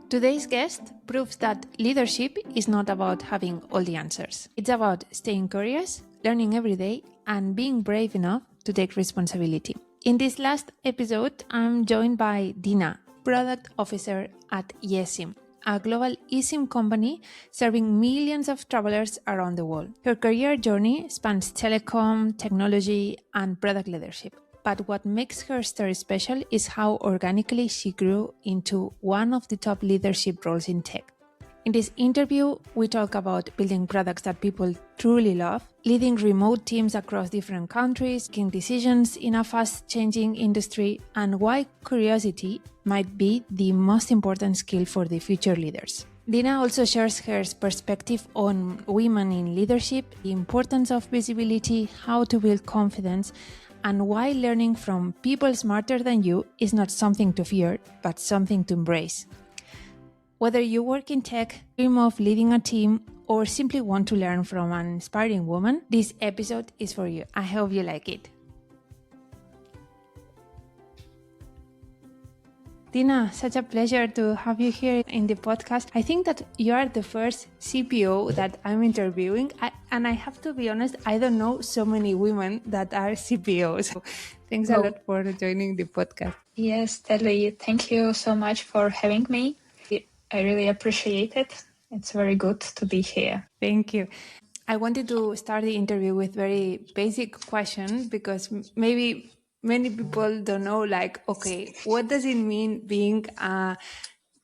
Today's guest proves that leadership is not about having all the answers. It's about staying curious, learning every day, and being brave enough to take responsibility. In this last episode, I'm joined by Dina, Product Officer at YESIM, a global eSIM company serving millions of travelers around the world. Her career journey spans telecom, technology, and product leadership. But what makes her story special is how organically she grew into one of the top leadership roles in tech. In this interview, we talk about building products that people truly love, leading remote teams across different countries, making decisions in a fast-changing industry, and why curiosity might be the most important skill for the future leaders. Dina also shares her perspective on women in leadership, the importance of visibility, how to build confidence, and why learning from people smarter than you is not something to fear, but something to embrace. Whether you work in tech, dream of leading a team, or simply want to learn from an inspiring woman, this episode is for you. I hope you like it. Dina, such a pleasure to have you here in the podcast. I think that you are the first CPO that I'm interviewing. And I have to be honest, I don't know so many women that are CPOs. So thanks a lot for joining the podcast. Yes, Telly, thank you so much for having me. I really appreciate it. It's very good to be here. Thank you. I wanted to start the interview with very basic question because maybe many people don't know, okay, what does it mean being a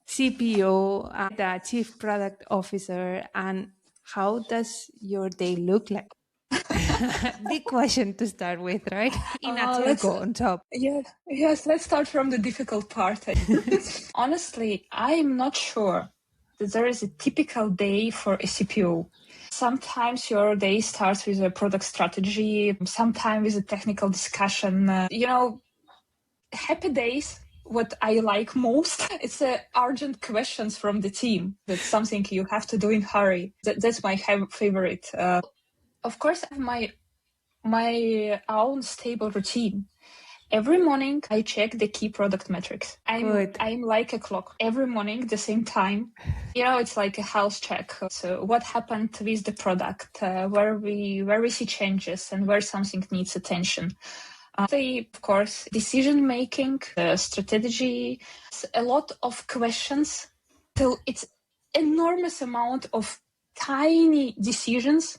CPO, the Chief Product Officer, and how does your day look like? Big question to start with, right? In a telco on top. Yes, let's start from the difficult part. Honestly, I'm not sure that there is a typical day for a CPO. Sometimes your day starts with a product strategy, sometimes with a technical discussion. Happy days, what I like most, it's urgent questions from the team. That's something you have to do in hurry. That's my favorite. Of course, I have my own stable routine. Every morning, I check the key product metrics. I'm like a clock. Every morning, the same time. It's like a health check. So what happened with the product, where we see changes and where something needs attention. Of course, decision-making, strategy, a lot of questions. So it's enormous amount of tiny decisions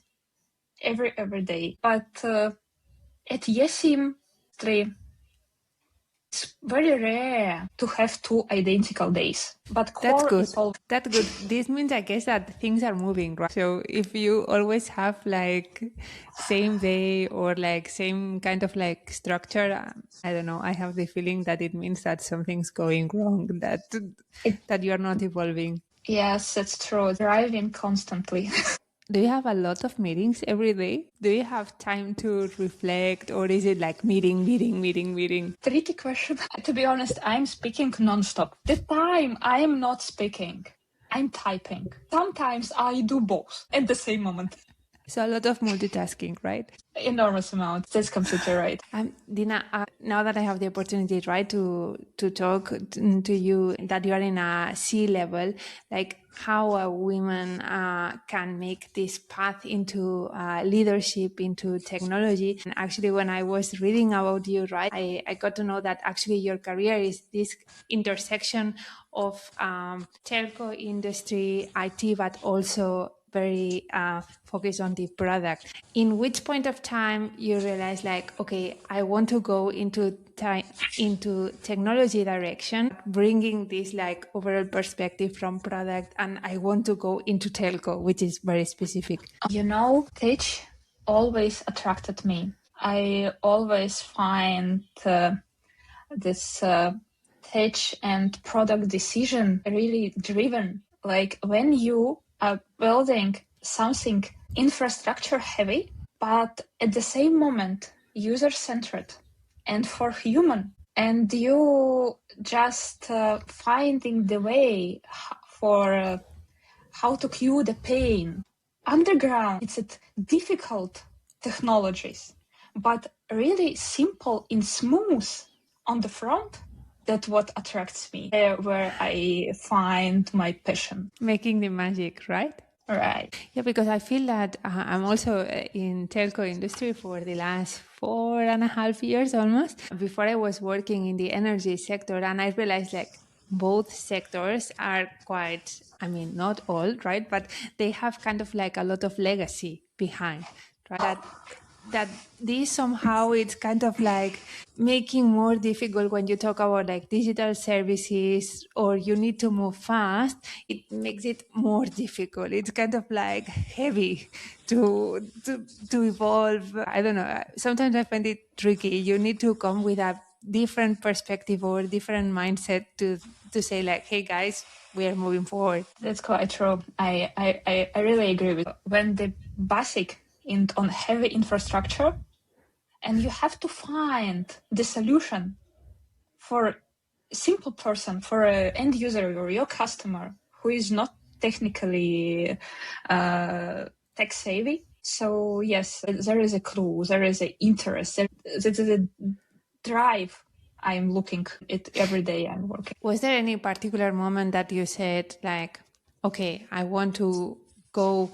every day. But at YESIM, it's very rare to have two identical days. But that's good. That's good. This means, I guess, that things are moving, right? So if you always have same day or same kind of structure, I don't know. I have the feeling that it means that something's going wrong, that you are not evolving. Yes, that's true. Driving constantly. Do you have a lot of meetings every day? Do you have time to reflect, or is it meeting? Tricky question. To be honest, I'm speaking nonstop. The time I am not speaking, I'm typing. Sometimes I do both at the same moment. So a lot of multitasking, right? Enormous amount. That's completely right. Dina, now that I have the opportunity, right, to talk to you, that you are in a C-level, how a woman can make this path into leadership, into technology. And actually, when I was reading about you, right, I got to know that actually your career is this intersection of telco industry, IT, but also very focused on the product. In which point of time you realize okay, I want to go into technology direction, bringing this overall perspective from product, and I want to go into telco, which is very specific. Tech always attracted me. I always find this tech and product decision really driven. When you are building something infrastructure heavy, but at the same moment user-centered and for human, and you just finding the way for how to cure the pain. Underground, it's difficult technologies, but really simple and smooth on the front. That's what attracts me, where I find my passion. Making the magic, right? Right. Yeah, because I feel that I'm also in telco industry for the last 4.5 years almost. Before I was working in the energy sector, and I realized like both sectors are quite, I mean, not old, right? But they have kind of like a lot of legacy behind, right? That this somehow it's kind of like making more difficult when you talk about like digital services or you need to move fast. It makes it more difficult. It's kind of like heavy to evolve. I don't know, sometimes I find it tricky. You need to come with a different perspective or different mindset to say like, hey guys, we are moving forward. That's quite true. I really agree with you. When the basic on heavy infrastructure, and you have to find the solution for a simple person, for an end user or your customer who is not technically tech savvy. So yes, there is a clue, there is an interest, there is a drive. I'm looking at every day I'm working. Was there any particular moment that you said like, okay, I want to go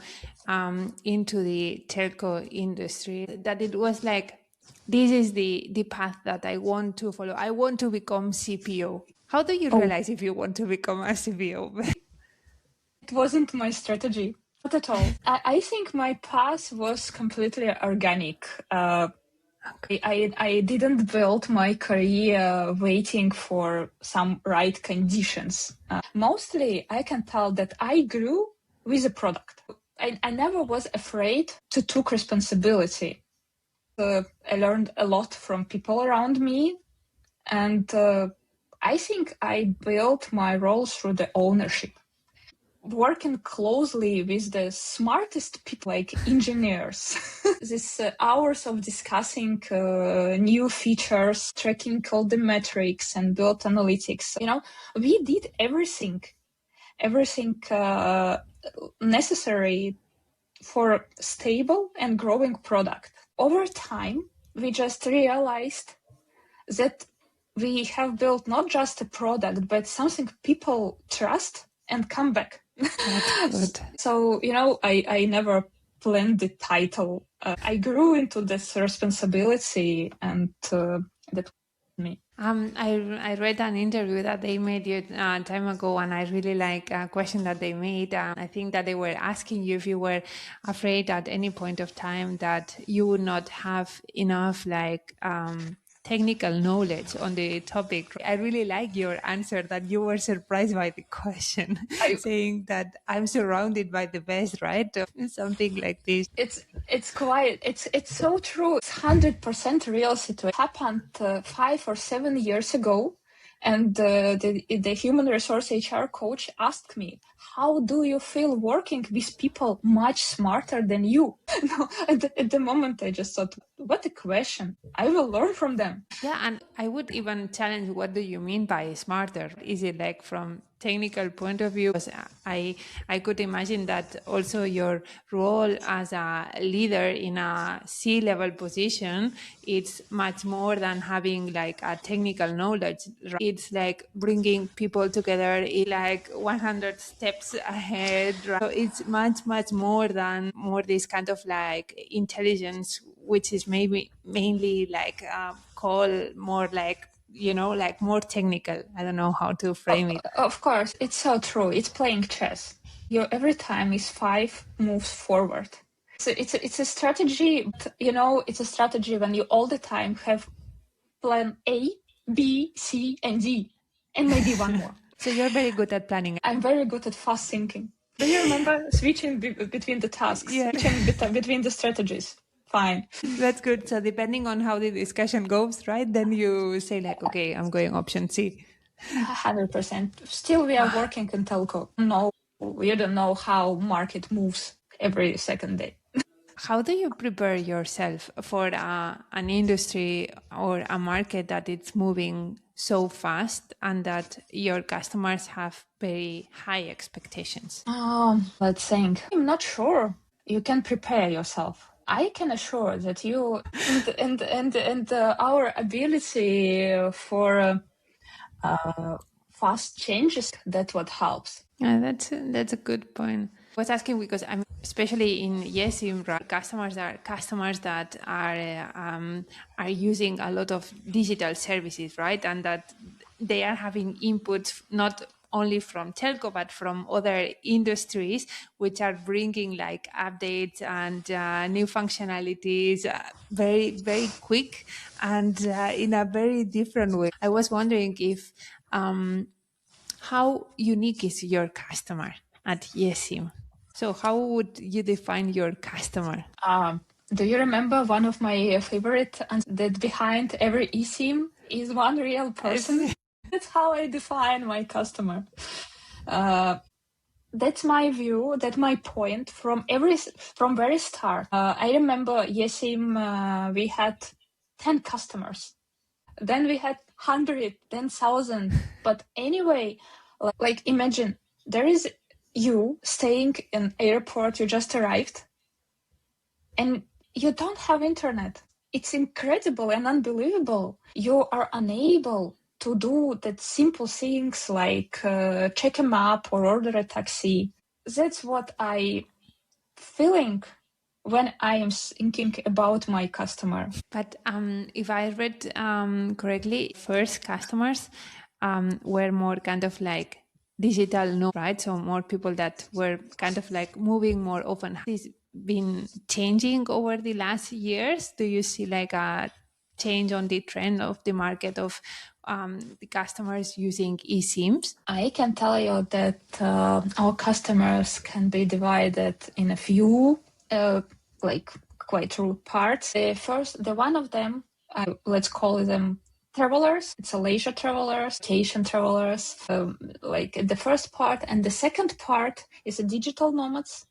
into the telco industry, that it was like, this is the path that I want to follow. I want to become CPO. How do you realize if you want to become a CPO? It wasn't my strategy. Not at all. I think my path was completely organic. I didn't build my career waiting for some right conditions. Mostly, I can tell that I grew with a product. I never was afraid to take responsibility. I learned a lot from people around me, and I think I built my role through the ownership. Working closely with the smartest people, like engineers, these hours of discussing new features, tracking all the metrics and build analytics. We did everything necessary for stable and growing product. Over time, we just realized that we have built not just a product, but something people trust and come back. Good. So, I never planned the title. I grew into this responsibility, and that me. I read an interview that they made you time ago, and I really like a question that they made. I think that they were asking you if you were afraid at any point of time that you would not have enough technical knowledge on the topic. I really like your answer that you were surprised by the question, saying that I'm surrounded by the best, right? Something like this. It's so true. It's 100% real situation. It happened 5 or 7 years ago, and the human resource HR coach asked me, how do you feel working with people much smarter than you? No, at the moment, I just thought, what a question. I will learn from them. Yeah, and I would even challenge, what do you mean by smarter? Is it like from technical point of view? Because I could imagine that also your role as a leader in a C-level position, it's much more than having like a technical knowledge. It's like bringing people together, like 100 steps ahead. Right? So it's much more than this kind of like intelligence, which is maybe mainly like call more like, like more technical. I don't know how to frame it. Of course, it's so true. It's playing chess. Every time is 5 moves forward. So it's a strategy. It's a strategy when you all the time have plan A, B, C, and D, and maybe one more. So you're very good at planning. I'm very good at fast thinking. Do you remember switching between the tasks, switching between the strategies? Fine. That's good. So depending on how the discussion goes, right, then you say like, okay, I'm going option C. 100%. Still, we are working in telco. No, we don't know how market moves every second day. How do you prepare yourself for an industry or a market that it's moving so fast and that your customers have very high expectations? Let's think. I'm not sure. You can prepare yourself. I can assure that you and our ability for fast changes. That's what helps. Yeah, that's a good point. I was asking because I'm especially in YESIM, right, customers that are using a lot of digital services, right, and that they are having inputs not only from telco but from other industries, which are bringing like updates and new functionalities very very quick and in a very different way. I was wondering if how unique is your customer at YESIM? So how would you define your customer? Do you remember one of my favorite answers that behind every eSIM is one real person? That's how I define my customer. That's my view. That's my point from very start. I remember YESIM. We had 10 customers. Then we had 100, then 1,000. But anyway, like imagine there is you staying in airport. You just arrived, and you don't have internet. It's incredible and unbelievable. You are unable to do that simple things like check a map or order a taxi. That's what I feeling when I am thinking about my customer. But if I read correctly, first customers were more kind of like digital, no, right? So more people that were kind of like moving more often. Has this been changing over the last years? Do you see like a change on the trend of the market of the customers using eSIMs? I can tell you that our customers can be divided in a few like quite true parts. The one of them, let's call them travelers. It's a leisure travelers, vacation travelers, like the first part. And the second part is a digital nomads.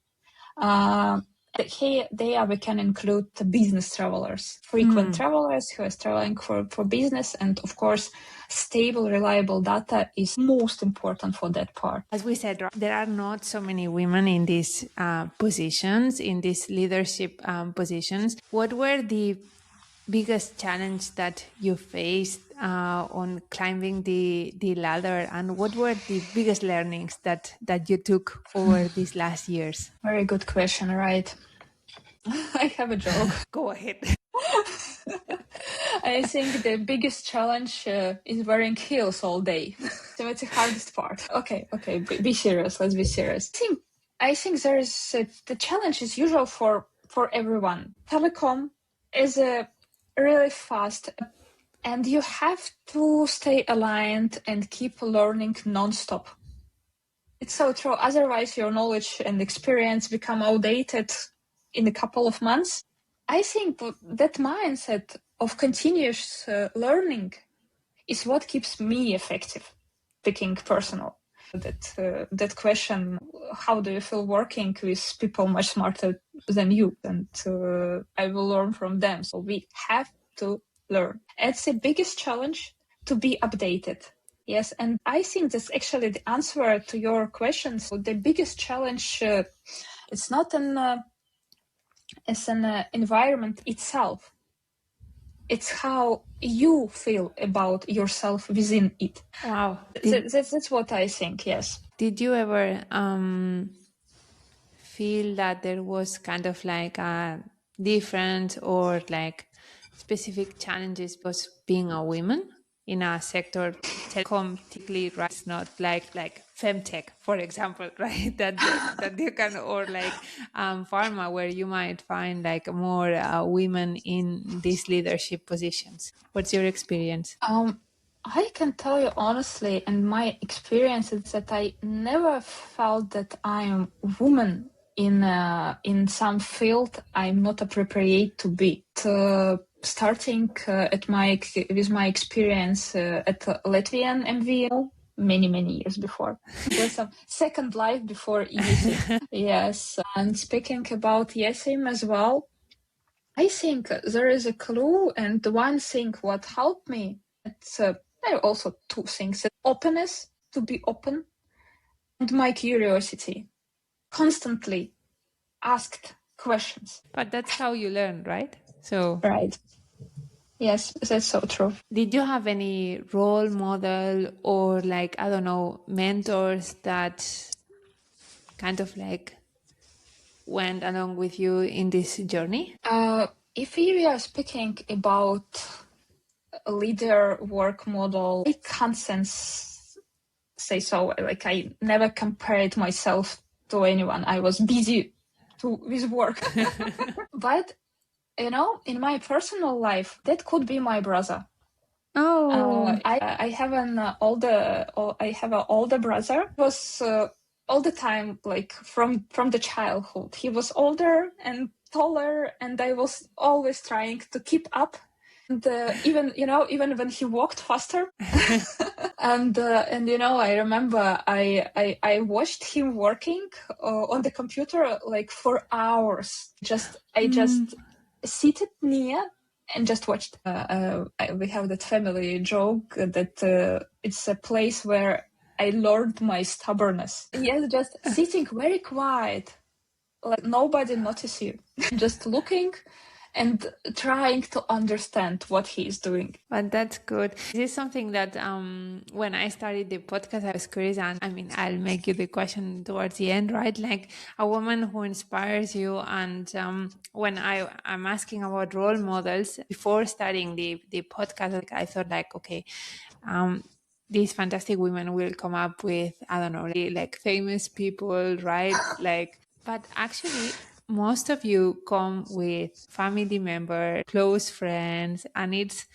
Here, we can include the business travelers, frequent travelers who are traveling for business. And of course, stable, reliable data is most important for that part. As we said, there are not so many women in these positions, in these leadership positions. What were the biggest challenge that you faced on climbing the ladder, and what were the biggest learnings that you took over these last years? Very good question, right? I have a joke. Go ahead. I think the biggest challenge is wearing heels all day. So it's the hardest part. Okay, be serious. Let's be serious. I think there is the challenge is usual for everyone. Telecom is a really fast, and you have to stay aligned and keep learning nonstop. It's so true. Otherwise, your knowledge and experience become outdated in a couple of months. I think that mindset of continuous learning is what keeps me effective, speaking personal. That question, how do you feel working with people much smarter than you? And I will learn from them. So we have to learn. It's the biggest challenge to be updated. Yes, and I think that's actually the answer to your question. So the biggest challenge, it's not as an environment itself. It's how you feel about yourself within it. Wow. That's what I think, yes. Did you ever feel that there was kind of like a different or like specific challenges was being a woman in a sector, telecom particularly, right? It's not like femtech, for example, right? that you can, or like pharma, where you might find like more women in these leadership positions. What's your experience? I can tell you honestly, and my experience is that I never felt that I am a woman in some field I'm not appropriate to be. Starting with my experience at Latvian MVO many years before. There's some second life before YESIM. Yes, and speaking about YESIM as well, I think there is a clue, and one thing what helped me, there are also two things: openness, to be open, and my curiosity. Constantly asked questions. But that's how you learn, right? So right. Yes, that's so true. Did you have any role model or like, I don't know, mentors that kind of like went along with you in this journey? If we are speaking about a leader work model, I can't say so. Like, I never compared myself to anyone. I was busy with work. But, in my personal life, that could be my brother. Oh, I have an older brother. He was all the time, like from the childhood. He was older and taller, and I was always trying to keep up. And even when he walked faster, and I remember I watched him working on the computer like for hours. I just seated near and just watched. We have that family joke that it's a place where I learned my stubbornness. Yes, just sitting very quiet, like nobody notice you, just looking and trying to understand what he is doing. but that's good. This is something that when I started the podcast, I was curious, and I mean, I'll make you the question towards the end, right? Like a woman who inspires you. And when I'm asking about role models before starting the podcast, like, I thought like, okay, these fantastic women will come up with, I don't know, like famous people, right? Like, but actually, most of you come with family member, close friends, and it's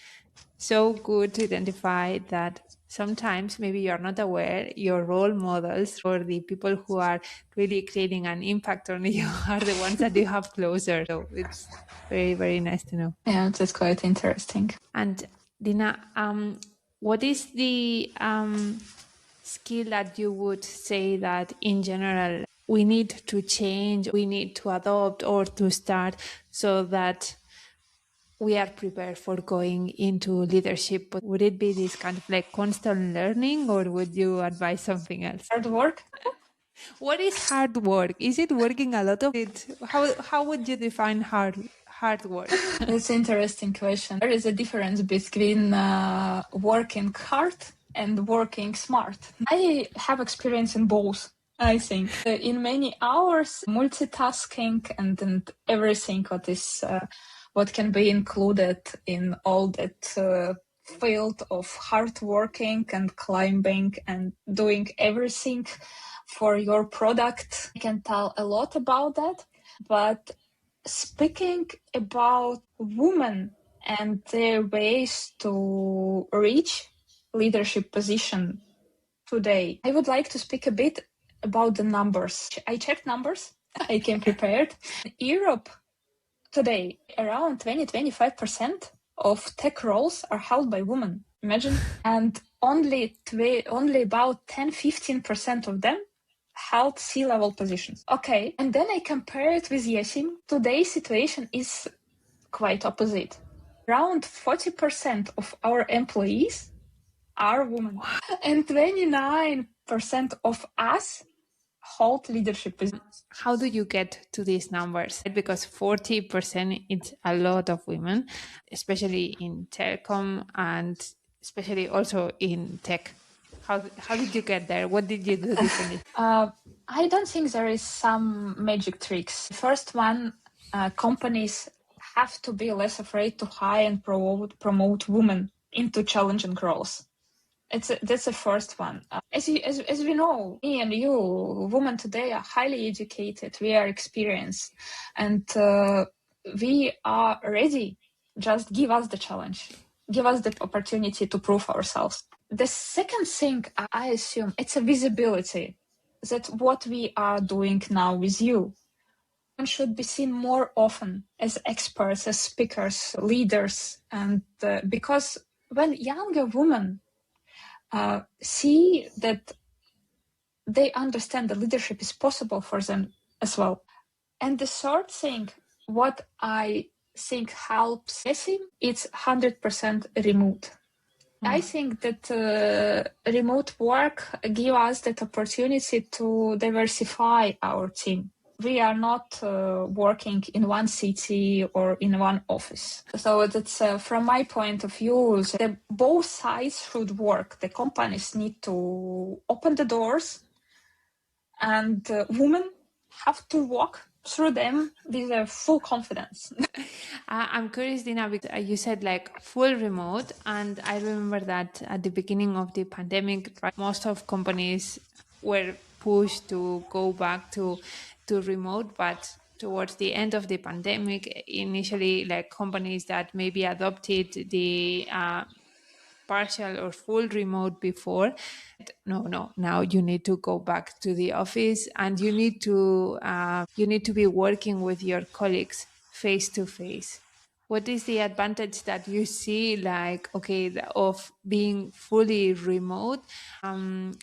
so good to identify that sometimes maybe you're not aware your role models or the people who are really creating an impact on you are the ones that you have closer. So it's very, very nice to know. Yeah, that's quite interesting. And Dina, what is the skill that you would say that in general we need to change, we need to adopt or to start so that we are prepared for going into leadership? But would it be this kind of like constant learning, or would you advise something else? Hard work. What is hard work? Is it working a lot of it? How would you define hard work? That's an interesting question. There is a difference between working hard and working smart. I have experience in both, I think. In many hours, multitasking and everything what can be included in all that field of hard working and climbing and doing everything for your product. I can tell a lot about that, but speaking about women and their ways to reach leadership position today, I would like to speak a bit about the numbers. I checked numbers. I came prepared. In Europe today, around 20-25% of tech roles are held by women. Imagine. And only about 10-15% of them held C-level positions. Okay, and then I compare it with YESIM. Today's situation is quite opposite. Around 40% of our employees are women, and 29% of us hold leadership positions. How do you get to these numbers? Because 40% it's a lot of women, especially in telecom and especially also in tech. How did you get there? What did you do differently? I don't think there is some magic tricks. First one, companies have to be less afraid to hire and promote women into challenging roles. That's the first one. As we know, me and you, women today, are highly educated. We are experienced, and we are ready. Just give us the challenge. Give us the opportunity to prove ourselves. The second thing, I assume, it's a visibility. That what we are doing now with you should be seen more often as experts, as speakers, leaders, and because when younger women see that they understand that leadership is possible for them as well. And the third thing, what I think helps YESIM, it's 100% remote. I think that remote work gives us that opportunity to diversify our team. we are not working in one city or in one office. So that's from my point of view, both sides should work. The companies need to open the doors, and women have to walk through them with full confidence. I'm curious, Dina, because you said like full remote, and I remember that at the beginning of the pandemic, right, most of companies were pushed to go back to remote, but towards the end of the pandemic, initially, like companies that maybe adopted the partial or full remote before, no, now you need to go back to the office, and you need to be working with your colleagues face to face. What is the advantage that you see, like, okay, of being fully remote?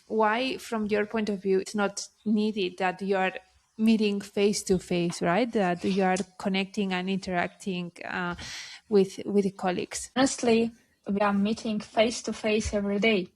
Why, from your point of view, it's not needed that you are meeting face to face, right? That you are connecting and interacting with the colleagues. Honestly, we are meeting face to face every day.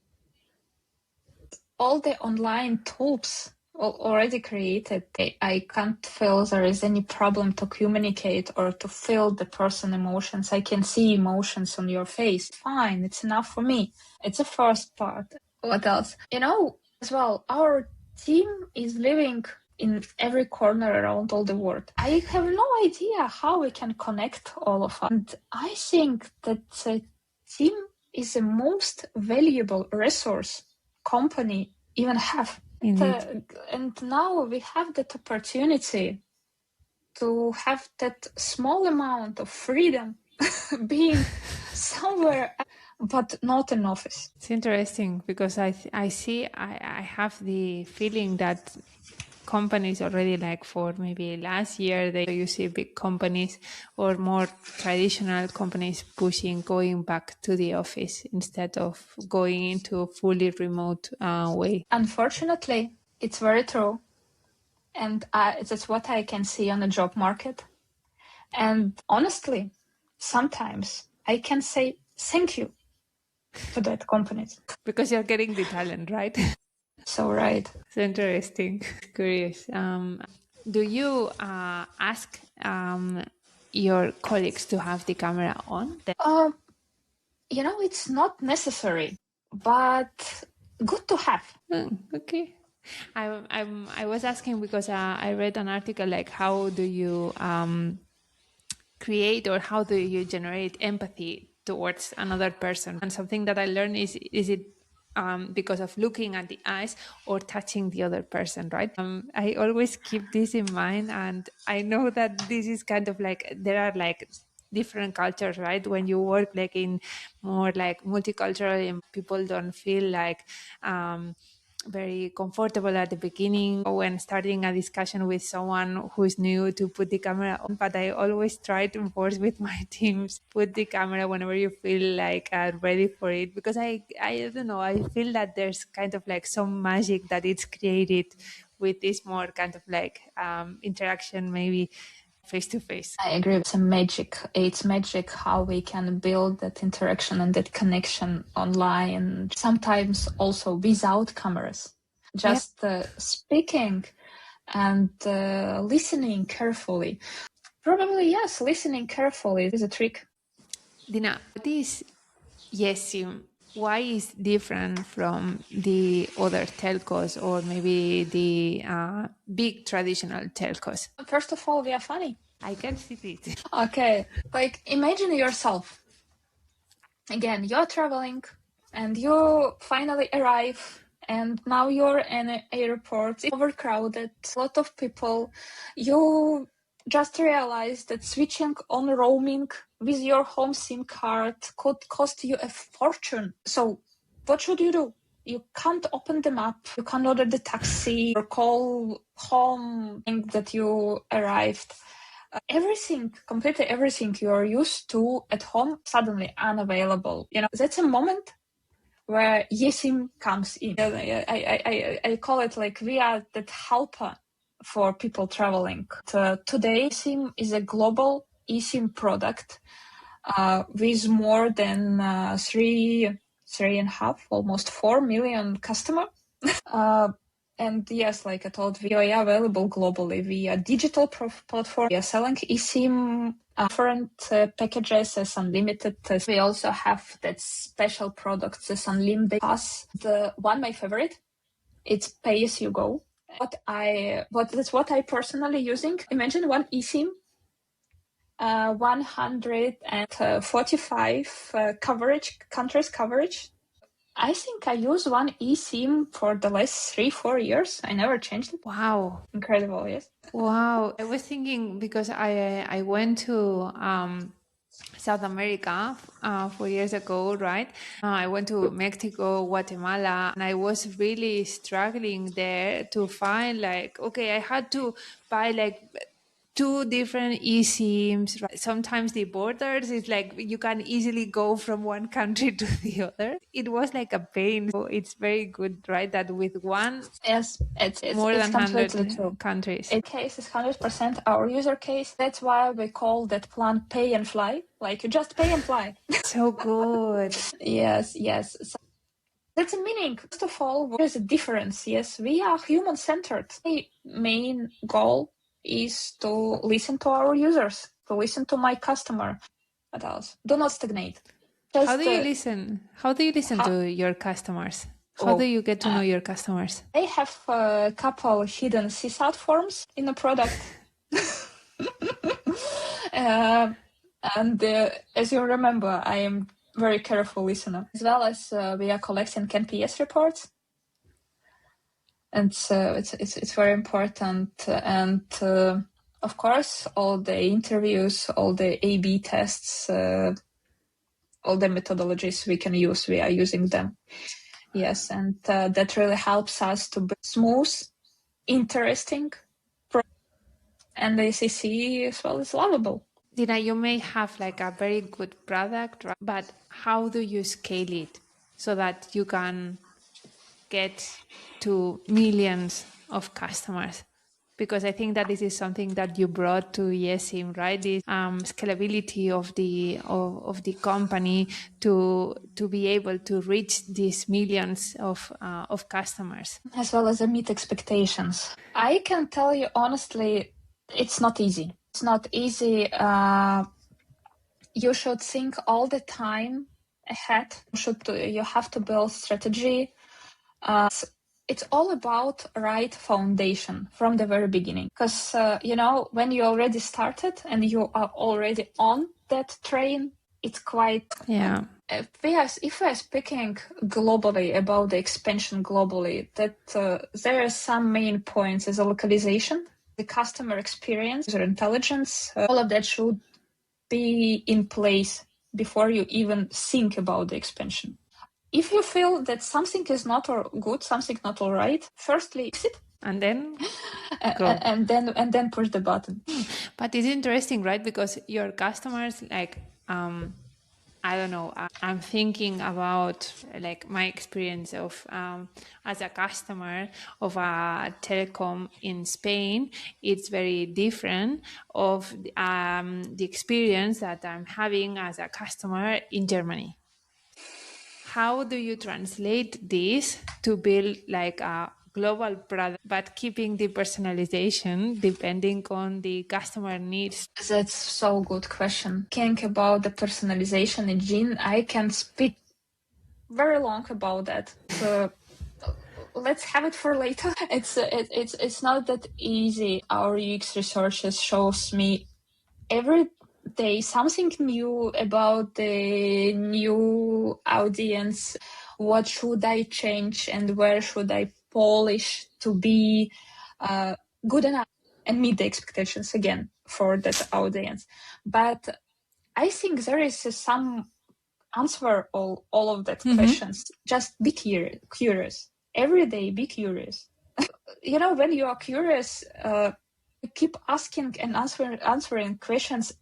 All the online tools already created. I can't feel there is any problem to communicate or to feel the person emotions. I can see emotions on your face. Fine, it's enough for me. It's the first part. What else? As well, our team is living in every corner around all the world. I have no idea how we can connect all of us. And I think that the team is the most valuable resource company even have. And now we have that opportunity to have that small amount of freedom being somewhere, but not in office. It's interesting because I have the feeling that companies already, like for maybe last year, you see big companies or more traditional companies pushing going back to the office instead of going into a fully remote way. Unfortunately, it's very true. And that's what I can see on the job market. And honestly, sometimes I can say thank you to that companies. Because you're getting the talent, right? So right. It's interesting. Curious. Do you ask your colleagues to have the camera on? It's not necessary, but good to have. Okay. I was asking because I read an article like how do you create or how do you generate empathy towards another person? And something that I learned is it because of looking at the eyes or touching the other person, right? I always keep this in mind, and I know that this is kind of like there are like different cultures, right? When you work like in more like multicultural, and people don't feel like very comfortable at the beginning when starting a discussion with someone who's new to put the camera on. But I always try to enforce with my teams, put the camera whenever you feel like ready for it, because I don't know, I feel that there's kind of like some magic that it's created with this more kind of like interaction, maybe face to face. I agree. It's magic. It's magic how we can build that interaction and that connection online, sometimes also without cameras. Just speaking and listening carefully. Probably, yes, listening carefully is a trick. Dina, what is YESIM? Why is different from the other telcos or maybe the big traditional telcos? First of all, we are funny. I can see it. Okay, like imagine yourself. Again, you're traveling and you finally arrive, and now you're in an airport. It's overcrowded, a lot of people. You just realize that switching on roaming with your home SIM card could cost you a fortune. So what should you do? You can't open the map, you can't order the taxi or call home that you arrived. Everything, completely everything you're used to at home, suddenly unavailable. That's a moment where YESIM comes in. I call it like we are that helper for people traveling. Today, YESIM is a global eSIM product with more than 3.5, almost 4 million customers. And yes, like I told, we are available globally via digital platform. We are selling eSIM, different packages as unlimited. We also have that special products as unlimited pass. The one my favorite, it's pay as you go. That's what I personally using. Imagine one eSIM, 145 countries coverage. I think I use one eSIM for the last 3-4 years. I never changed it. Wow. Incredible, yes. Wow. I was thinking because I went to South America 4 years ago, right? I went to Mexico, Guatemala, and I was really struggling there to find like, okay, I had to buy like two different eSIMs. Right? Sometimes the borders is like you can easily go from one country to the other. It was like a pain. So it's very good, right? That with one, Yes, it's more it's than completely 100 true. countries. In case is 100% our user case. That's why we call that plan pay and fly. Like you just pay and fly. So good. Yes. So that's a meaning. First of all, there's a difference. Yes, we are human-centered. The main goal is to listen to our users, to listen to my customer. What else? Do not stagnate. How do you listen? How do you listen to your customers? How do you get to know your customers? I have a couple hidden CSAT forms in the product. And as you remember, I am very careful listener. As well as we are collecting NPS reports. And so it's very important. And of course, all the interviews, all the A/B tests, all the methodologies we can use, we are using them. Yes, and that really helps us to be smooth, interesting, and the ACC as well is lovable. Dina, you may have like a very good product, right? But how do you scale it so that you can get to millions of customers? Because I think that this is something that you brought to YESIM, right? This scalability of the company to be able to reach these millions of customers, as well as meet expectations. I can tell you honestly, it's not easy. It's not easy. You should think all the time ahead. You have to build strategy. It's all about right foundation from the very beginning. Because, when you already started and you are already on that train, it's quite... Yeah. If we are speaking globally about the expansion globally, that there are some main points as a localization, the customer experience, user intelligence, all of that should be in place before you even think about the expansion. If you feel that something is not good, something not all right, firstly fix it, and then and then push the button. But it's interesting, right? Because your customers, like, I don't know. I'm thinking about like my experience of as a customer of a telecom in Spain. It's very different of the experience that I'm having as a customer in Germany. How do you translate this to build like a global product, but keeping the personalization depending on the customer needs? That's so good question. Think about the personalization in Jean. I can speak very long about that. So let's have it for later. It's not that easy. Our UX researches shows me every day something new about the new audience. What should I change and where should I polish to be good enough and meet the expectations again for that audience? But I think there is some answer all of that questions. Just be curious. Every day, be curious. When you are curious, keep asking and answering questions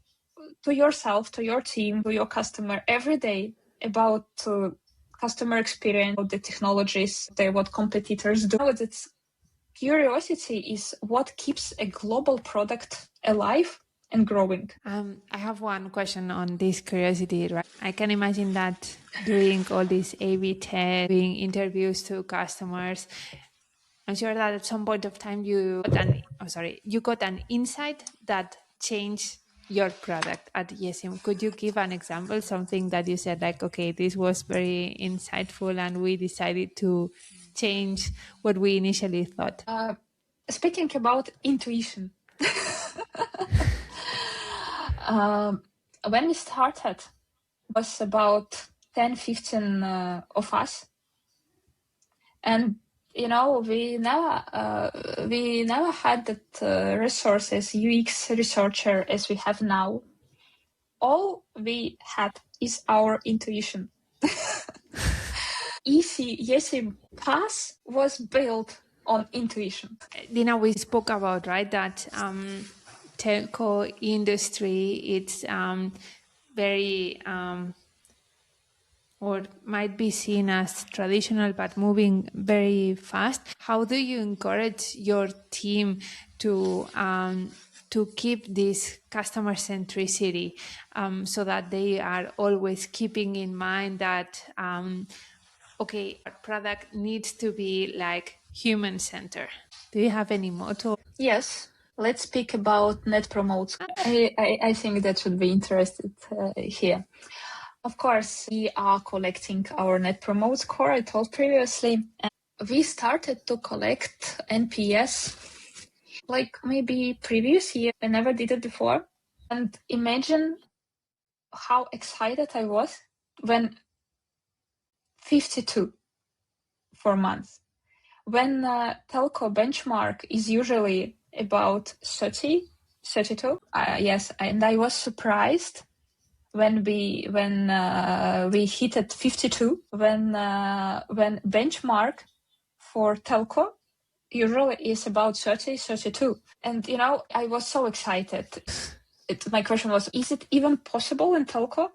to yourself, to your team, to your customer every day about customer experience, about the technologies, what competitors do. It's curiosity is what keeps a global product alive and growing. I have one question on this curiosity, right? I can imagine that doing all these A/B tests, doing interviews to customers, I'm sure that at some point of time you got an insight that changed your product at YESIM. Could you give an example, something that you said like, okay, this was very insightful and we decided to change what we initially thought? Speaking about intuition, when we started, was about 10, 15 of us. And, we never had that resources, UX researcher as we have now. All we had is our intuition. YESIM path was built on intuition. Dina, we spoke about, right, that telco industry, it's very or might be seen as traditional but moving very fast. How do you encourage your team to keep this customer centricity so that they are always keeping in mind that okay, our product needs to be like human centered? Do you have any motto? Yes, let's speak about net promotes. I think that should be interested here. Of course, we are collecting our net promote score, I told previously. And we started to collect NPS like maybe previous year. I never did it before. And imagine how excited I was when 52 for months. When telco benchmark is usually about 30, 32. Yes, and I was surprised when we hit at 52. When benchmark for telco usually is about 30, 32. And I was so excited. My question was, is it even possible in telco?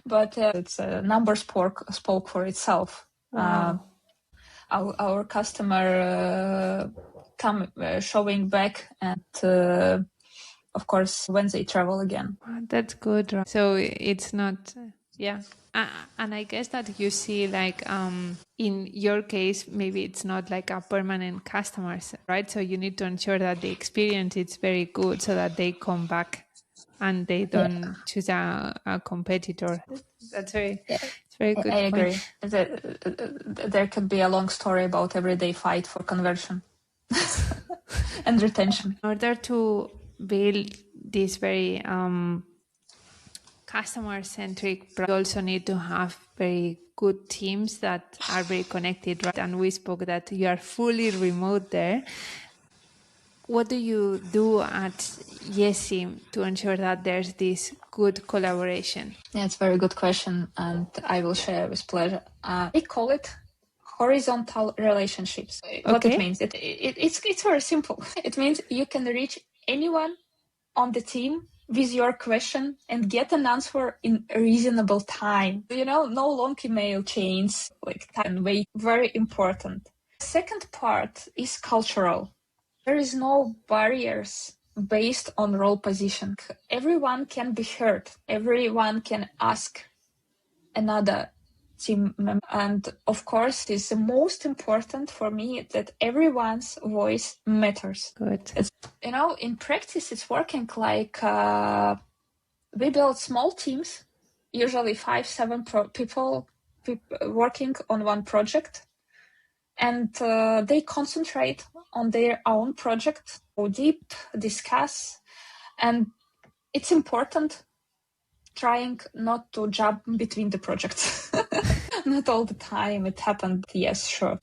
But it's numbers spoke for itself. Wow. Our customer come showing back, and of course when they travel again. That's good. Right? So it's not, yeah. And I guess that you see like in your case, maybe it's not like a permanent customers, right? So you need to ensure that the experience is very good so that they come back and they don't choose a competitor. That's it's very good. I agree. There could be a long story about everyday fight for conversion and retention. In order to build this very customer-centric, you also need to have very good teams that are very connected, right? And we spoke that you are fully remote there. What do you do at YESIM to ensure that there's this good collaboration? Yeah, it's a very good question, and I will share with pleasure. We call it horizontal relationships. Okay. What it means? It's very simple. It means you can reach anyone on the team with your question and get an answer in a reasonable time. No long email chains, like time and wait. Very important. Second part is cultural. There is no barriers based on role position. Everyone can be heard. Everyone can ask another team member. And of course, it's the most important for me that everyone's voice matters. Good. In practice, it's working like we build small teams, usually 5-7 people working on one project. And they concentrate on their own project, go deep, discuss. And it's important trying not to jump between the projects. Not all the time it happened. Yes, sure.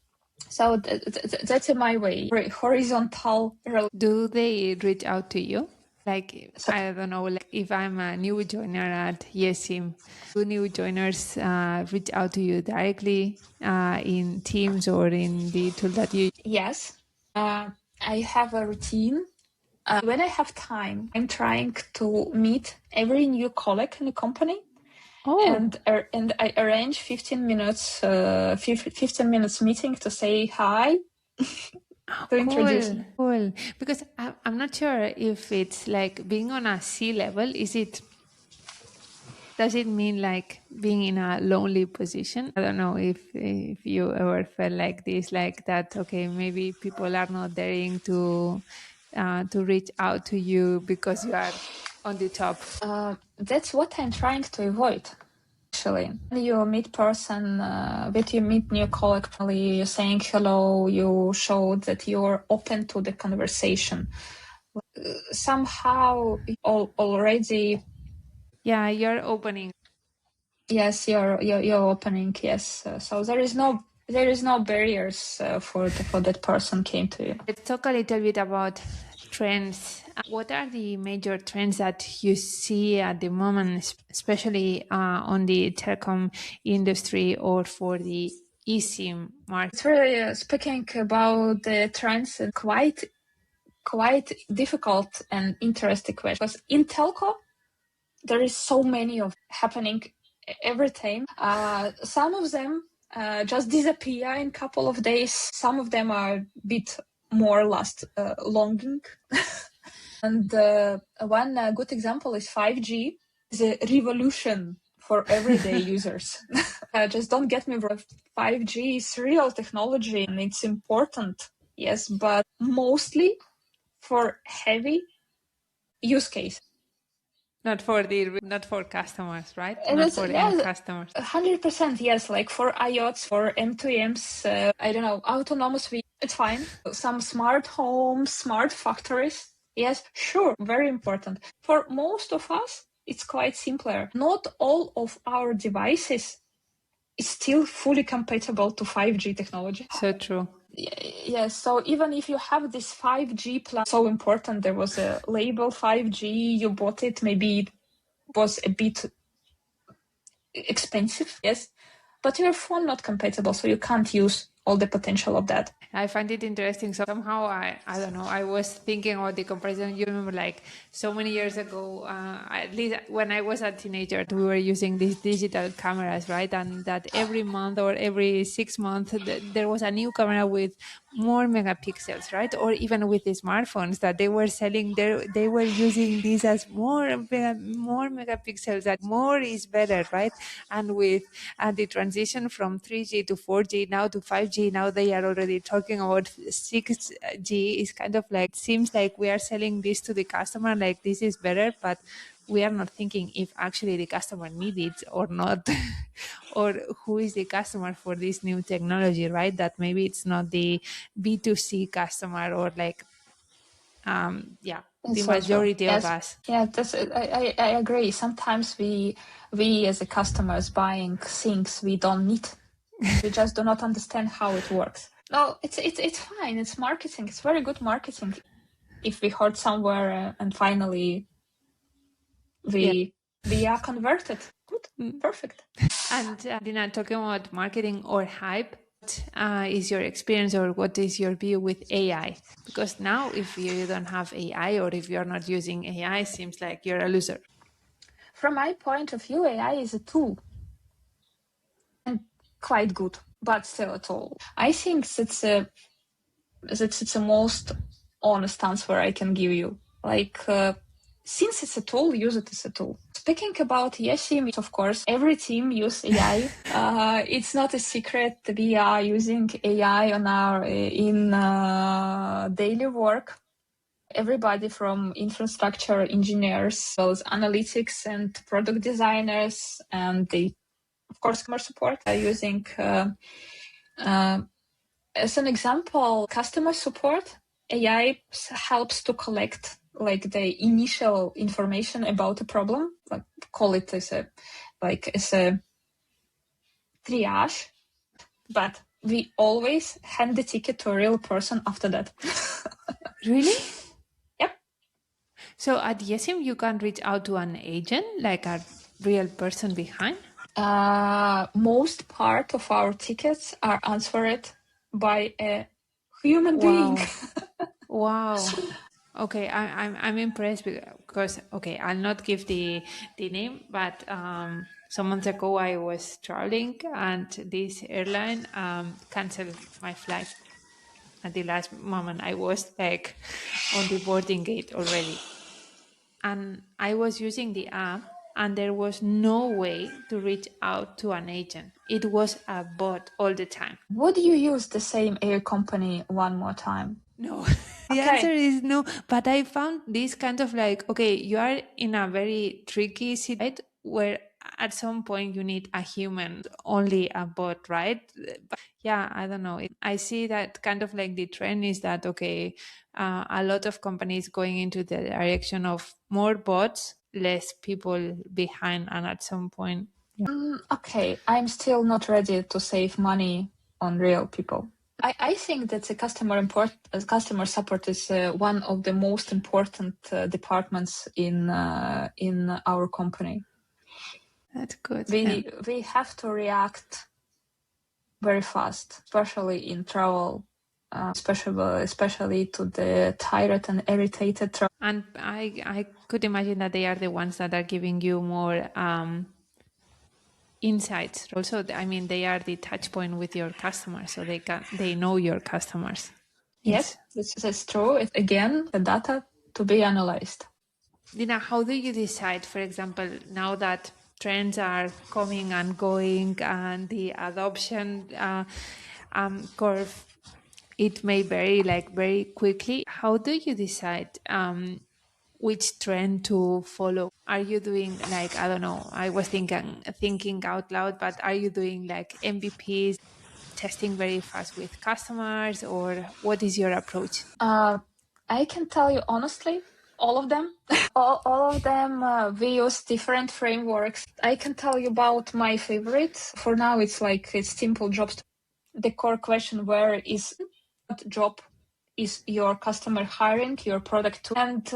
So that's my way. Horizontal. Do they reach out to you? Like, I don't know, like if I'm a new joiner at YESIM, do new joiners reach out to you directly in Teams or in the tool that you... Yes. I have a routine. When I have time, I'm trying to meet every new colleague in the company. Oh. And I arrange 15 minutes meeting to say hi. Cool. Because I'm not sure if it's like being on a C level. Is it Does it mean like being in a lonely position? I don't know if you ever felt like this, like that. Okay, maybe people are not daring to reach out to you because you are on the top. That's what I'm trying to avoid. Actually, when you meet person, that you meet new colleague, you're saying hello, you show that you're open to the conversation. Somehow, already. Yeah, you're opening. Yes, you're opening. Yes, so there is no barriers for that person came to you. Let's talk a little bit about trends. What are the major trends that you see at the moment, especially on the telecom industry or for the eSIM market? It's really speaking about the trends, quite difficult and interesting question, because in telco there is so many of happening every time. Some of them just disappear in a couple of days. Some of them are a bit more longing. And one good example is 5G. It's a revolution for everyday users. Just don't get me wrong. 5G is real technology and it's important, yes, but mostly for heavy use case. Not for customers, right? And Not it's, for yeah, end customers. 100%, yes. Like for IoTs, for M2Ms, I don't know, autonomous, it's fine. Some smart homes, smart factories, yes, sure, very important. For most of us, it's quite simpler. Not all of our devices is still fully compatible to 5G technology. So true. Yes, so even if you have this 5G plan, so important, there was a label 5G, you bought it, maybe it was a bit expensive, yes, but your phone not compatible, so you can't use all the potential of that. I find it interesting. So somehow I don't know. I was thinking about the comparison. You remember, like so many years ago, at least when I was a teenager, we were using these digital cameras, right? And that every month or every 6 months, there was a new camera with more megapixels, right? Or even with the smartphones that they were selling, they were using these as more megapixels. That more is better, right? And with the transition from 3G to 4G now to 5G, now they are already talking about 6G. Is kind of like, it seems like we are selling this to the customer like this is better, but we are not thinking if actually the customer needs it or not. Or who is the customer for this new technology, right? That maybe it's not the B2C customer, or like the So true. majority of Yes, us. yeah, I agree. Sometimes we as a customers buying things we don't need. We just do not understand how it works. No, it's fine. It's marketing. It's very good marketing. If we heard somewhere and finally we are converted, good, perfect. And Dina, talking about marketing or hype, what is your experience or what is your view with AI? Because now, if you don't have AI or if you're not using AI, it seems like you're a loser. From my point of view, AI is a tool and quite good, but still a tool. I think that's the most honest answer I can give you. Like, since it's a tool, use it as a tool. Speaking about YESIM, of course, every team use AI. It's not a secret. We are using AI on our in daily work. Everybody from infrastructure engineers, those analytics and product designers, and the, of course, customer support are using. As an example, customer support AI helps to collect like the initial information about a problem, like call it as a triage, but we always hand the ticket to a real person after that. Really? Yep. So at YESIM, you can reach out to an agent, like a real person behind? Most part of our tickets are answered by a human being. Wow. Okay, I'm impressed because okay, I'll not give the name, but some months ago I was traveling and this airline canceled my flight at the last moment. I was like on the boarding gate already, and I was using the app and there was no way to reach out to an agent. It was a bot all the time. Would you use the same air company one more time? No. The answer is no. But I found this kind of like, okay, you are in a very tricky situation where at some point you need a human, only a bot, right? But yeah, I don't know. I see that kind of like the trend is that, okay, a lot of companies going into the direction of more bots, less people behind, and at some point. Yeah. Okay, I'm still not ready to save money on real people. I think that the customer support is one of the most important departments in our company. That's good. We have to react very fast, especially in travel, especially to the tired and irritated travel. And I could imagine that they are the ones that are giving you more insights. Also, I mean, they are the touch point with your customers, so they know your customers. Yes, that's true. It's, again, the data to be analyzed. Dina, how do you decide, for example, now that trends are coming and going and the adoption curve, it may vary like very quickly. How do you decide which trend to follow? Are you doing like, I don't know, I was thinking out loud, but are you doing like MVPs, testing very fast with customers, or what is your approach? I can tell you honestly, all of them. all of them, we use different frameworks. I can tell you about my favorites. For now, it's simple jobs. The core question, where is what job is your customer hiring your product to? And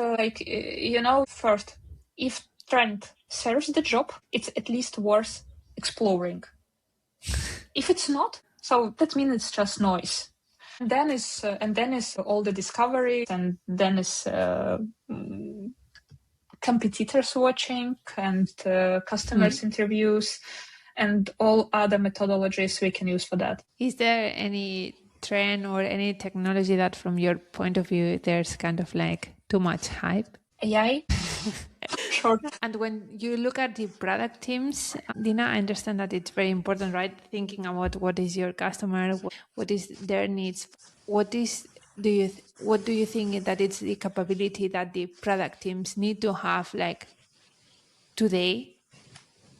first, if trend serves the job, it's at least worth exploring. If it's not, so that means it's just noise. And then is all the discovery, and then is competitors watching and customers interviews and all other methodologies we can use for that. Is there any trend or any technology that from your point of view there's kind of like too much hype? AI? Sure. And when you look at the product teams, Dina, I understand that it's very important, right? Thinking about what is your customer, what is their needs, what do you think that it's the capability that the product teams need to have like today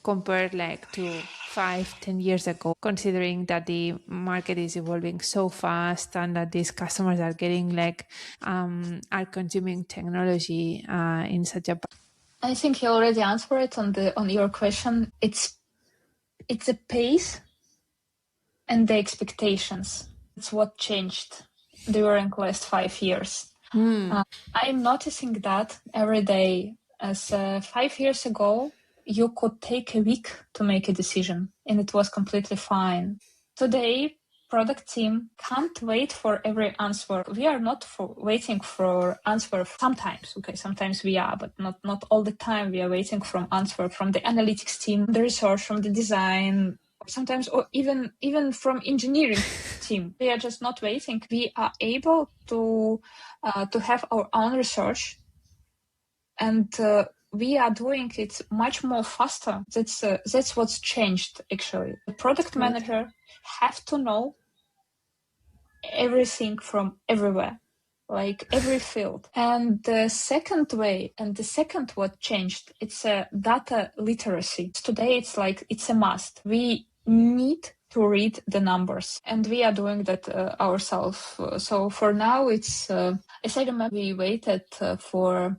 compared like to 5-10 years ago, considering that the market is evolving so fast and that these customers are getting like are consuming technology in such a. I think you already answered it on your question. It's the pace and the expectations. It's what changed during last 5 years. I'm noticing that every day. As 5 years ago, you could take a week to make a decision, and it was completely fine. Today, product team can't wait for every answer. We are not waiting for answer sometimes. Okay, sometimes we are, but not all the time. We are waiting for answer from the analytics team, the research, from the design, sometimes, or even from engineering team. We are just not waiting. We are able to have our own research, and we are doing it much more faster. That's what's changed actually. The product manager have to know everything from everywhere, like every field. And the second what changed, it's a data literacy. Today it's a must. We need to read the numbers, and we are doing that ourselves. So for now, it's as I remember, we waited for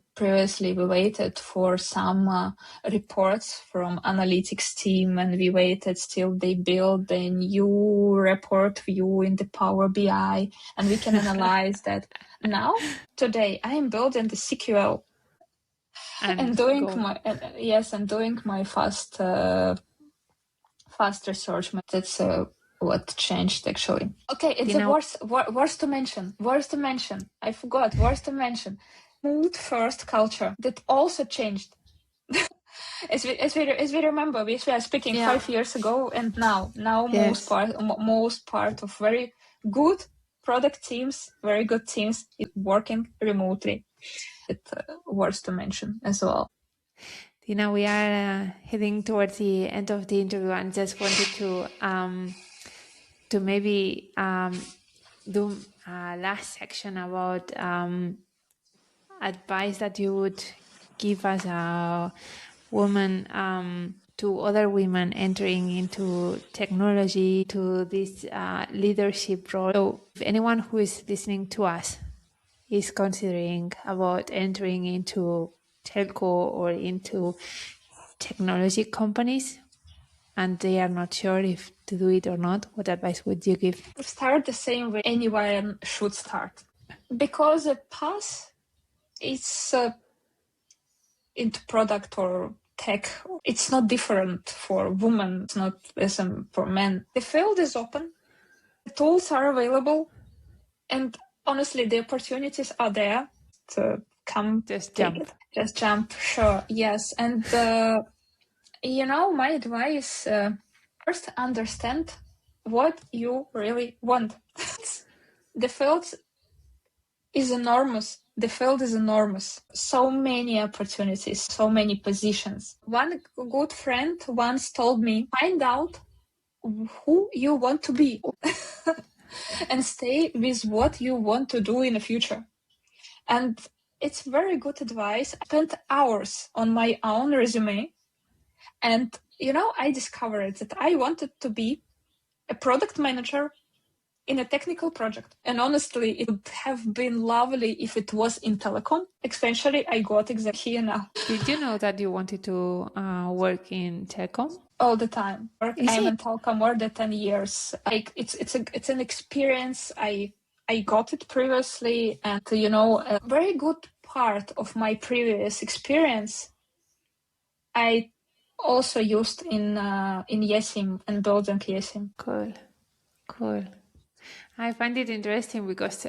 some reports from analytics team, and we waited still they build a new report view in the Power BI, and we can analyze that. Now, today, I am building the SQL and doing my fast research. That's what changed actually. Okay, it's worth to mention. I forgot. Worth to mention. Mood first culture that also changed. as we remember, we were speaking 5 years ago, and now yes. most part of very good product teams, very good teams, is working remotely. It's worth to mention as well. Dina, we are heading towards the end of the interview, and just wanted to maybe do a last section about advice that you would give as a woman to other women entering into technology, to this leadership role. So if anyone who is listening to us is considering about entering into telco or into technology companies and they are not sure if to do it or not, what advice would you give? Start the same way anyone should start. Because a path is into product or tech, it's not different for women, it's not YESIM for men. The field is open, the tools are available, and honestly, the opportunities are there to come Just take jump. it. Just jump, sure, yes. And, my advice, first understand what you really want. The field is enormous. The field is enormous. So many opportunities, so many positions. One good friend once told me, find out who you want to be and stay with what you want to do in the future. And it's very good advice. I spent hours on my own resume, and I discovered that I wanted to be a product manager in a technical project. And honestly, it would have been lovely if it was in telecom. Especially, I got exactly here now. Did you know that you wanted to work in telecom? All the time. I'm Is in it? telecom more than 10 years. It's an experience. I got it previously, and a very good part of my previous experience I also used in YESIM and building YESIM. Cool. I find it interesting because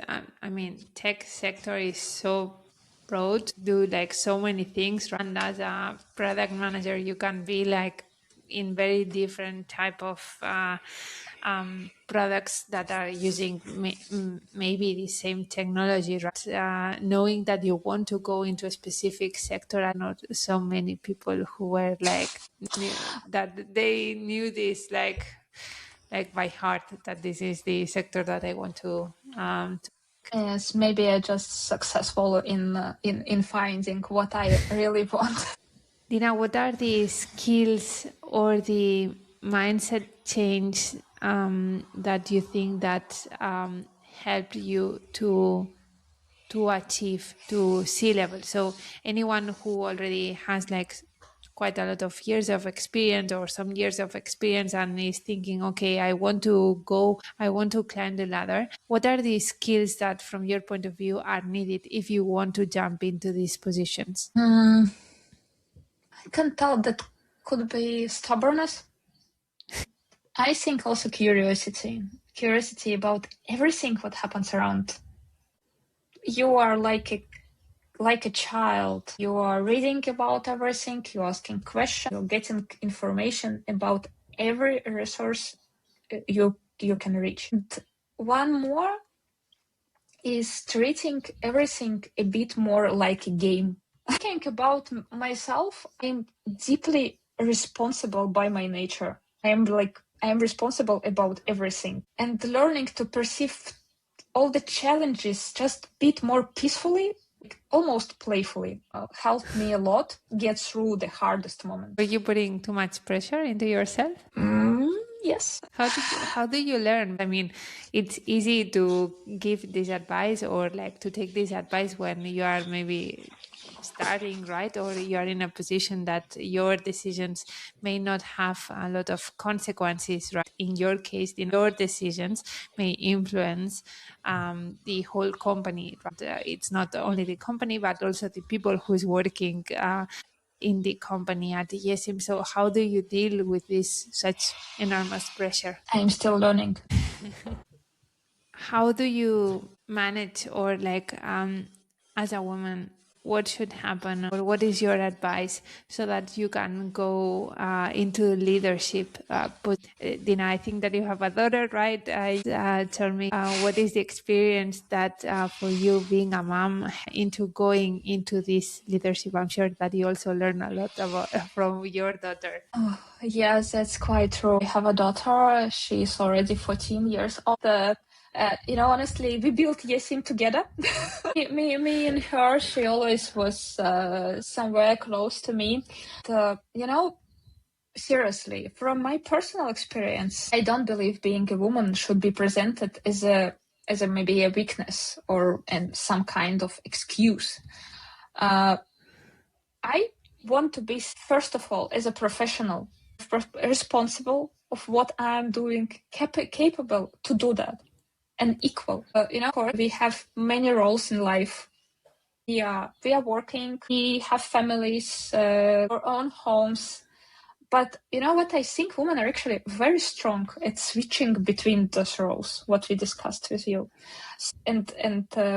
tech sector is so broad, do like so many things, and as a product manager you can be like in very different type of products that are using maybe the same technology, right? Knowing that you want to go into a specific sector, are not so many people who were like that they knew this like by heart, that this is the sector that I want to. Yes, maybe I just successful in finding what I really want. Dina, what are the skills or the mindset change that you think that helped you to achieve to sea level? So anyone who already has like quite a lot of years of experience or some years of experience and is thinking, okay, I want to climb the ladder, what are the skills that from your point of view are needed if you want to jump into these positions? I can tell that could be stubbornness. I think also curiosity about everything what happens around. You are like a child. You are reading about everything, you're asking questions, you're getting information about every resource you can reach. And one more is treating everything a bit more like a game. Thinking about myself, I'm deeply responsible by my nature. I am responsible about everything, and learning to perceive all the challenges just a bit more peacefully, almost playfully, helped me a lot get through the hardest moment. Are you putting too much pressure into yourself? Yes. How do you learn? I mean, it's easy to give this advice or like to take this advice when you are maybe starting, right? Or you are in a position that your decisions may not have a lot of consequences, right? In your case, your decisions may influence the whole company. Right? It's not only the company, but also the people who's working in the company at YESIM. So how do you deal with this such enormous pressure? I'm still learning. How do you manage or like as a woman, what should happen, or what is your advice so that you can go into leadership? Dina, I think that you have a daughter, right? Tell me, what is the experience that for you being a mom into going into this leadership? I'm sure that you also learn a lot about from your daughter. Oh, yes, that's quite true. I have a daughter. She's already 14 years old. Honestly, we built YESIM together. me and her, she always was somewhere close to me. Seriously, from my personal experience, I don't believe being a woman should be presented as a maybe a weakness or some kind of excuse. I want to be, first of all, as a professional, responsible of what I'm doing, capable to do that, and equal. Of course, we have many roles in life. We are working, we have families, our own homes. But you know what? I think women are actually very strong at switching between those roles, what we discussed with you. And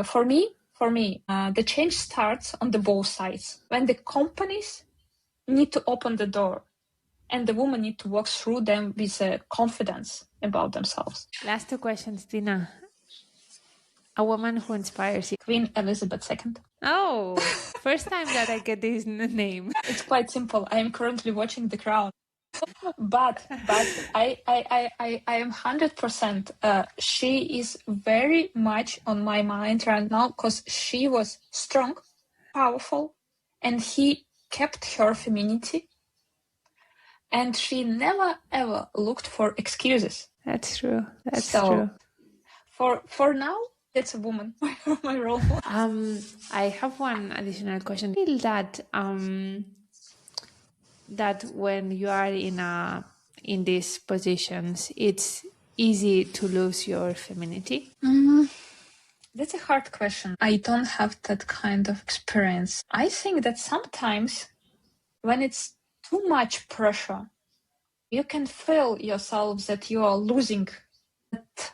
for me, the change starts on the both sides. When the companies need to open the door and the women need to walk through them with confidence about themselves. Last two questions, Dina. A woman who inspires you. Queen Elizabeth II. Oh, first time that I get this name. It's quite simple. I am currently watching The Crown. But I am 100%. She is very much on my mind right now because she was strong, powerful, and he kept her femininity. And she never ever looked for excuses. That's true. That's true. For now, it's a woman. My role. I have one additional question. I feel that that when you are in these positions, it's easy to lose your femininity? That's a hard question. I don't have that kind of experience. I think that sometimes when it's too much pressure, you can feel yourself that you are losing. But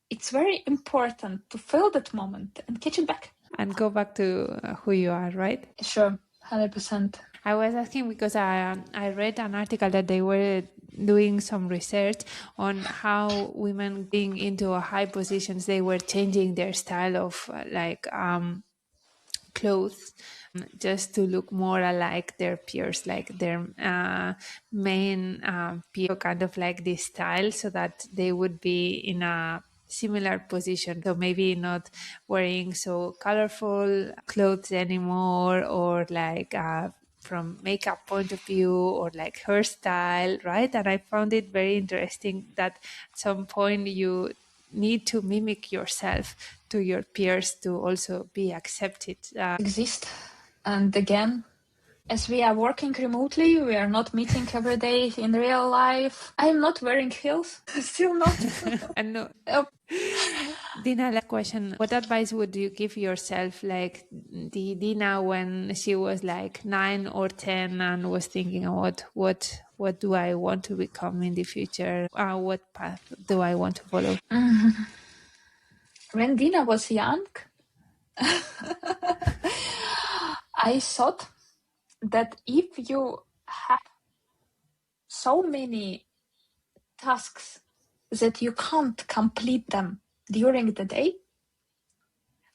it's very important to feel that moment and catch it back. And go back to who you are, right? Sure, 100%. I was asking because I read an article that they were doing some research on how women being into high positions, they were changing their style of clothes just to look more alike their peers, like their main peer, kind of like this style, so that they would be in a similar position. So maybe not wearing so colorful clothes anymore, or like from makeup point of view, or like hairstyle, right? And I found it very interesting that at some point you need to mimic yourself to your peers to also be accepted. Exist. And again, as we are working remotely, we are not meeting every day in real life. I am not wearing heels. Still not. And no. Dina, last question. What advice would you give yourself, like the Dina when she was like 9 or 10 and was thinking about what do I want to become in the future? What path do I want to follow? When Dina was young, I thought that if you have so many tasks that you can't complete them during the day,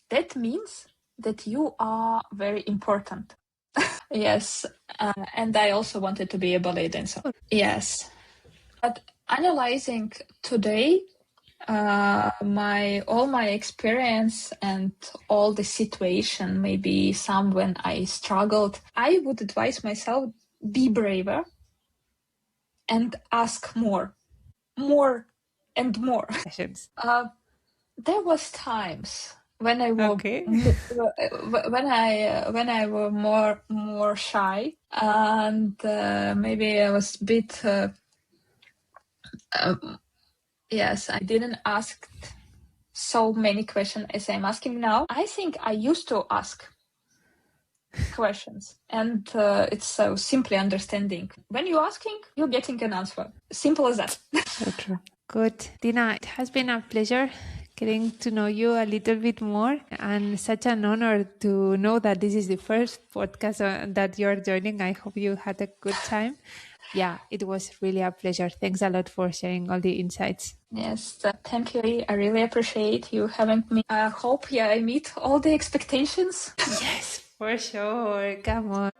that means that you are very important. Yes, and I also wanted to be a ballet dancer. Yes, but analyzing today, all my experience and all the situation, maybe some when I struggled, I would advise myself, be braver and ask more and more. There was times when I was when I was more shy, and maybe I was a bit. Yes, I didn't ask so many questions as I'm asking now. I think I used to ask questions, and it's so simply understanding. When you're asking, you're getting an answer. Simple as that. So true. Good. Dina, it has been a pleasure getting to know you a little bit more, and such an honor to know that this is the first podcast that you're joining. I hope you had a good time. Yeah, it was really a pleasure. Thanks a lot for sharing all the insights. Yes, thank you. I really appreciate you having me. I hope I meet all the expectations. Yes, for sure. Come on.